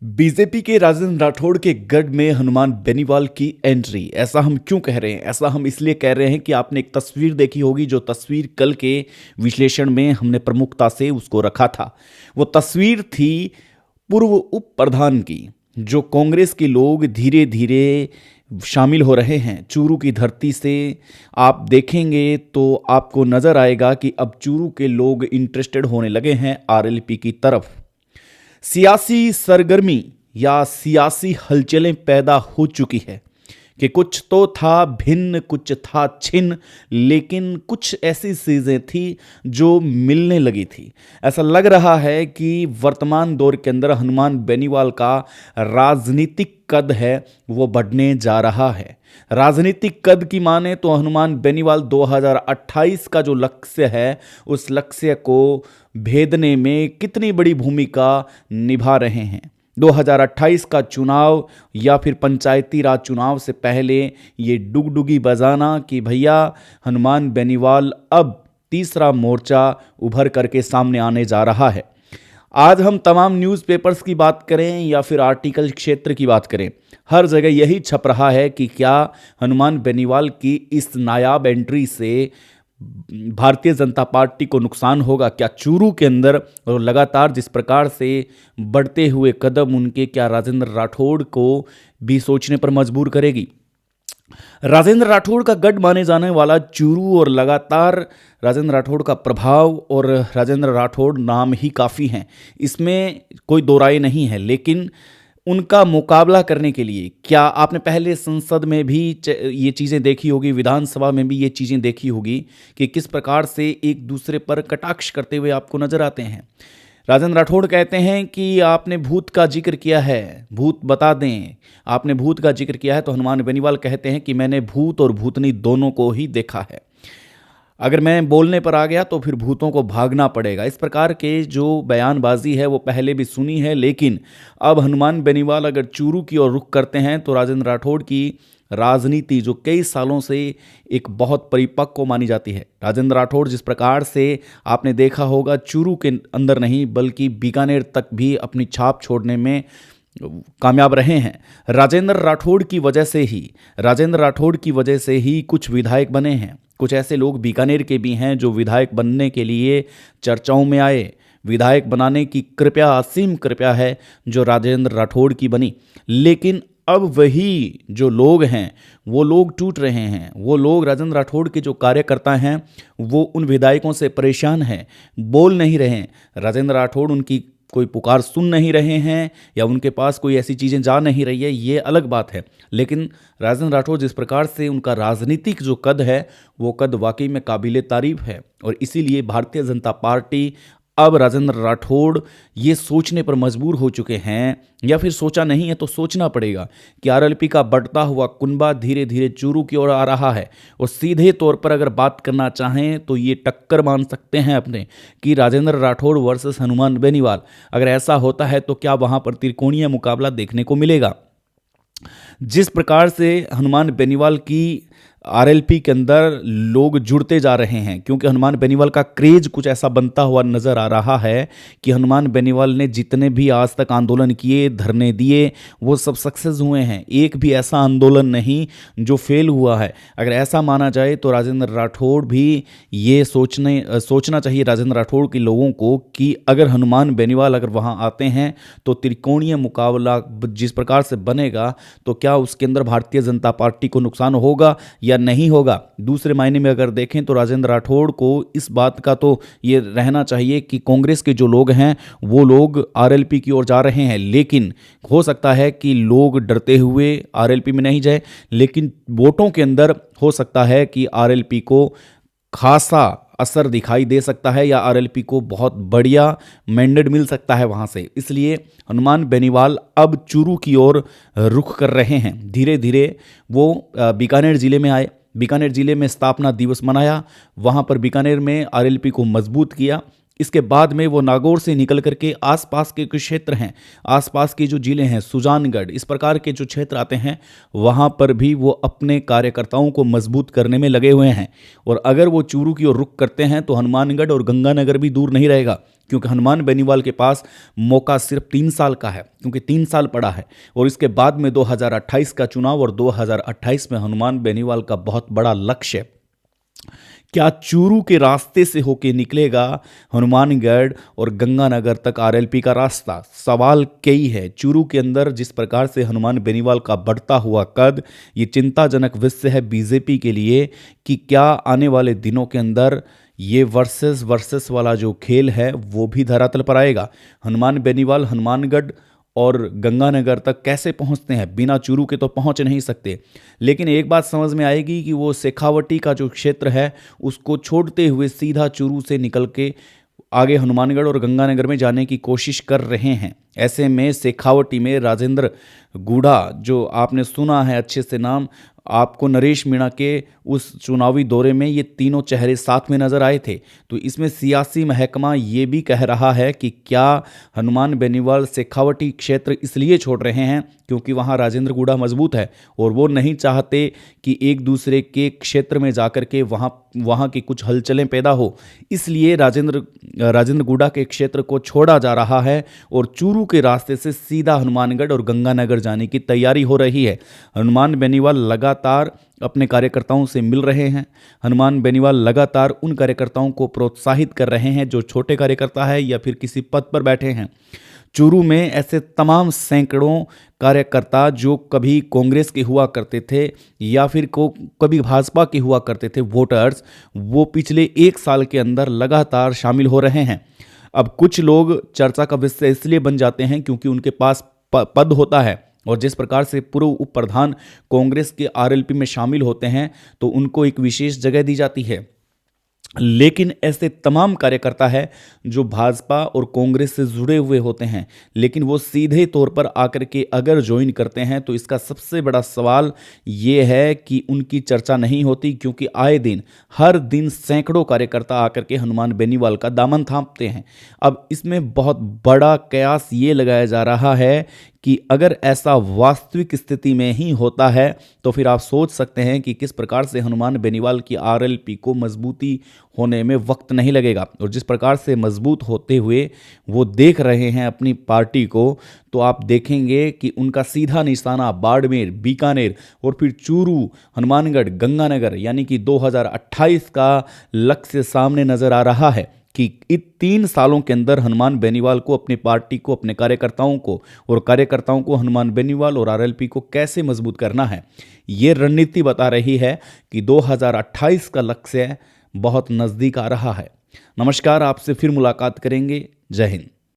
BJP के राजेंद्र राठौड़ के गढ़ में हनुमान बेनीवाल की एंट्री। ऐसा हम क्यों कह रहे हैं? ऐसा हम इसलिए कह रहे हैं कि आपने एक तस्वीर देखी होगी, जो तस्वीर कल के विश्लेषण में हमने प्रमुखता से उसको रखा था। वो तस्वीर थी पूर्व उप प्रधान की, जो कांग्रेस के लोग धीरे धीरे शामिल हो रहे हैं चूरू की धरती से। आप देखेंगे तो आपको नजर आएगा कि अब चूरू के लोग इंटरेस्टेड होने लगे हैं आरएलपी की तरफ। सियासी सरगर्मी या सियासी हलचलें पैदा हो चुकी है कि कुछ तो था भिन्न, कुछ था छिन्न, लेकिन कुछ ऐसी चीज़ें थी जो मिलने लगी थी। ऐसा लग रहा है कि वर्तमान दौर के अंदर हनुमान बेनीवाल का राजनीतिक कद है वो बढ़ने जा रहा है। राजनीतिक कद की माने तो हनुमान बेनीवाल 2028 का जो लक्ष्य है, उस लक्ष्य को भेदने में कितनी बड़ी भूमिका निभा रहे हैं। 2028 का चुनाव या फिर पंचायती राज चुनाव से पहले ये डुगडुगी बजाना कि भैया हनुमान बेनीवाल अब तीसरा मोर्चा उभर करके सामने आने जा रहा है। आज हम तमाम न्यूज़पेपर्स की बात करें या फिर आर्टिकल क्षेत्र की बात करें, हर जगह यही छप रहा है कि क्या हनुमान बेनीवाल की इस नायाब एंट्री से भारतीय जनता पार्टी को नुकसान होगा। क्या चूरू के अंदर और लगातार जिस प्रकार से बढ़ते हुए कदम उनके, क्या राजेंद्र राठौड़ को भी सोचने पर मजबूर करेगी। राजेंद्र राठौड़ का गढ़ माने जाने वाला चूरू और लगातार राजेंद्र राठौड़ का प्रभाव और राजेंद्र राठौड़ नाम ही काफ़ी हैं, इसमें कोई दो राय नहीं है। लेकिन उनका मुकाबला करने के लिए क्या आपने पहले संसद में भी ये चीज़ें देखी होगी, विधानसभा में भी ये चीज़ें देखी होगी कि किस प्रकार से एक दूसरे पर कटाक्ष करते हुए आपको नजर आते हैं। राजेंद्र राठौड़ कहते हैं कि आपने भूत का जिक्र किया है, भूत बता दें। आपने भूत का जिक्र किया है तो हनुमान बेनीवाल कहते हैं कि मैंने भूत और भूतनी दोनों को ही देखा है। अगर मैं बोलने पर आ गया तो फिर भूतों को भागना पड़ेगा। इस प्रकार के जो बयानबाजी है वो पहले भी सुनी है, लेकिन अब हनुमान बेनीवाल अगर चूरू की ओर रुख करते हैं तो राजेंद्र राठौड़ की राजनीति जो कई सालों से एक बहुत परिपक्व मानी जाती है। राजेंद्र राठौड़ जिस प्रकार से आपने देखा होगा चूरू के अंदर नहीं बल्कि बीकानेर तक भी अपनी छाप छोड़ने में कामयाब रहे हैं। राजेंद्र राठौड़ की वजह से ही कुछ विधायक बने हैं। कुछ ऐसे लोग बीकानेर के भी हैं जो विधायक बनने के लिए चर्चाओं में आए। विधायक बनाने की कृपया, असीम कृपया है जो राजेंद्र राठौड़ की बनी। लेकिन अब वही जो लोग हैं वो लोग टूट रहे हैं। वो लोग, राजेंद्र राठौड़ के जो कार्यकर्ता हैं, वो उन विधायकों से परेशान हैं, बोल नहीं रहे हैं। राजेंद्र राठौड़ उनकी कोई पुकार सुन नहीं रहे हैं या उनके पास कोई ऐसी चीज़ें जा नहीं रही है, ये अलग बात है। लेकिन राजेंद्र राठौड़ जिस प्रकार से उनका राजनीतिक जो कद है वो कद वाकई में काबिले तारीफ है। और इसीलिए भारतीय जनता पार्टी अब राजेंद्र राठौड़ ये सोचने पर मजबूर हो चुके हैं, या फिर सोचा नहीं है तो सोचना पड़ेगा कि आरएलपी का बढ़ता हुआ कुनबा धीरे धीरे चूरू की ओर आ रहा है। और सीधे तौर पर अगर बात करना चाहें तो ये टक्कर मान सकते हैं अपने कि राजेंद्र राठौड़ वर्सेस हनुमान बेनीवाल। अगर ऐसा होता है तो क्या वहाँ पर त्रिकोणीय मुकाबला देखने को मिलेगा। जिस प्रकार से हनुमान बेनीवाल की आरएलपी के अंदर लोग जुड़ते जा रहे हैं, क्योंकि हनुमान बेनीवाल का क्रेज कुछ ऐसा बनता हुआ नजर आ रहा है कि हनुमान बेनीवाल ने जितने भी आज तक आंदोलन किए, धरने दिए, वो सब सक्सेस हुए हैं। एक भी ऐसा आंदोलन नहीं जो फेल हुआ है। अगर ऐसा माना जाए तो राजेंद्र राठौड़ भी ये सोचना चाहिए राजेंद्र राठौड़ के लोगों को कि अगर हनुमान बेनीवाल अगर वहाँ आते हैं तो त्रिकोणीय मुकाबला जिस प्रकार से बनेगा तो क्या उसके अंदर भारतीय जनता पार्टी को नुकसान होगा या नहीं होगा। दूसरे मायने में अगर देखें तो राजेंद्र राठौड़ को इस बात का तो ये रहना चाहिए कि कांग्रेस के जो लोग हैं वो लोग आरएलपी की ओर जा रहे हैं, लेकिन हो सकता है कि लोग डरते हुए आरएलपी में नहीं जाए, लेकिन वोटों के अंदर हो सकता है कि आरएलपी को खासा असर दिखाई दे सकता है या आरएलपी को बहुत बढ़िया मैंडेट मिल सकता है वहाँ से। इसलिए हनुमान बेनीवाल अब चूरू की ओर रुख कर रहे हैं। धीरे धीरे वो बीकानेर ज़िले में आए, बीकानेर ज़िले में स्थापना दिवस मनाया, वहाँ पर बीकानेर में आरएलपी को मजबूत किया। इसके बाद में वो नागौर से निकल करके आसपास के कुछ क्षेत्र हैं, आसपास के जो जिले हैं, सुजानगढ़, इस प्रकार के जो क्षेत्र आते हैं, वहाँ पर भी वो अपने कार्यकर्ताओं को मजबूत करने में लगे हुए हैं। और अगर वो चूरू की ओर रुख करते हैं तो हनुमानगढ़ और गंगानगर भी दूर नहीं रहेगा, क्योंकि हनुमान बेनीवाल के पास मौका सिर्फ 3 साल का है, क्योंकि 3 साल पड़ा है। और इसके बाद में 2028 का चुनाव, और 2028 में हनुमान बेनीवाल का बहुत बड़ा लक्ष्य क्या चूरू के रास्ते से होके निकलेगा हनुमानगढ़ और गंगानगर तक आरएलपी का रास्ता? सवाल कई है। चूरू के अंदर जिस प्रकार से हनुमान बेनीवाल का बढ़ता हुआ कद, ये चिंताजनक विषय है बीजेपी के लिए कि क्या आने वाले दिनों के अंदर ये वर्सेस वाला जो खेल है वो भी धरातल पर आएगा। हनुमान बेनीवाल हनुमानगढ़ और गंगानगर तक कैसे पहुंचते हैं? बिना चूरू के तो पहुंच नहीं सकते। लेकिन एक बात समझ में आएगी कि वो शेखावटी का जो क्षेत्र है उसको छोड़ते हुए सीधा चूरू से निकल के आगे हनुमानगढ़ और गंगानगर में जाने की कोशिश कर रहे हैं। ऐसे में शेखावटी में राजेंद्र गुड़ा, जो आपने सुना है अच्छे से नाम, आपको नरेश मीणा के उस चुनावी दौरे में ये तीनों चेहरे साथ में नजर आए थे। तो इसमें सियासी महकमा ये भी कह रहा है कि क्या हनुमान बेनीवाल शेखावटी क्षेत्र इसलिए छोड़ रहे हैं क्योंकि वहाँ राजेंद्र गुड़ा मजबूत है और वो नहीं चाहते कि एक दूसरे के क्षेत्र में जाकर के वहाँ की कुछ हलचलें पैदा हो, इसलिए राजेंद्र गुड़ा के क्षेत्र को छोड़ा जा रहा है और चूरू के रास्ते से सीधा हनुमानगढ़ और गंगानगर जाने की तैयारी हो रही है। हनुमान बेनीवाल लगातार अपने कार्यकर्ताओं से मिल रहे हैं। हनुमान बेनीवाल लगातार उन कार्यकर्ताओं को प्रोत्साहित कर रहे हैं जो छोटे कार्यकर्ता है या फिर किसी पद पर बैठे हैं। चूरू में ऐसे तमाम सैकड़ों कार्यकर्ता जो कभी कांग्रेस के हुआ करते थे या फिर कभी भाजपा के हुआ करते थे वोटर्स, वो पिछले 1 साल के अंदर लगातार शामिल हो रहे हैं। अब कुछ लोग चर्चा का विषय इसलिए बन जाते हैं क्योंकि उनके पास पद होता है, और जिस प्रकार से पूर्व उप प्रधान कांग्रेस के आरएलपी में शामिल होते हैं तो उनको एक विशेष जगह दी जाती है। लेकिन ऐसे तमाम कार्यकर्ता है जो भाजपा और कांग्रेस से जुड़े हुए होते हैं, लेकिन वो सीधे तौर पर आकर के अगर ज्वाइन करते हैं तो इसका सबसे बड़ा सवाल ये है कि उनकी चर्चा नहीं होती, क्योंकि आए दिन हर दिन सैकड़ों कार्यकर्ता आकर के हनुमान बेनीवाल का दामन थामते हैं। अब इसमें बहुत बड़ा कयास ये लगाया जा रहा है कि अगर ऐसा वास्तविक स्थिति में ही होता है तो फिर आप सोच सकते हैं कि किस प्रकार से हनुमान बेनीवाल की आरएलपी को मजबूती होने में वक्त नहीं लगेगा। और जिस प्रकार से मजबूत होते हुए वो देख रहे हैं अपनी पार्टी को, तो आप देखेंगे कि उनका सीधा निशाना बाड़मेर, बीकानेर और फिर चूरू, हनुमानगढ़, गंगानगर यानी कि 2028 का लक्ष्य सामने नजर आ रहा है कि इन 3 सालों के अंदर हनुमान बेनीवाल को, अपनी पार्टी को, अपने कार्यकर्ताओं को और कार्यकर्ताओं को हनुमान बेनीवाल और आरएलपी को कैसे मजबूत करना है। ये रणनीति बता रही है कि 2028 का लक्ष्य बहुत नज़दीक आ रहा है। नमस्कार, आपसे फिर मुलाकात करेंगे। जय हिंद।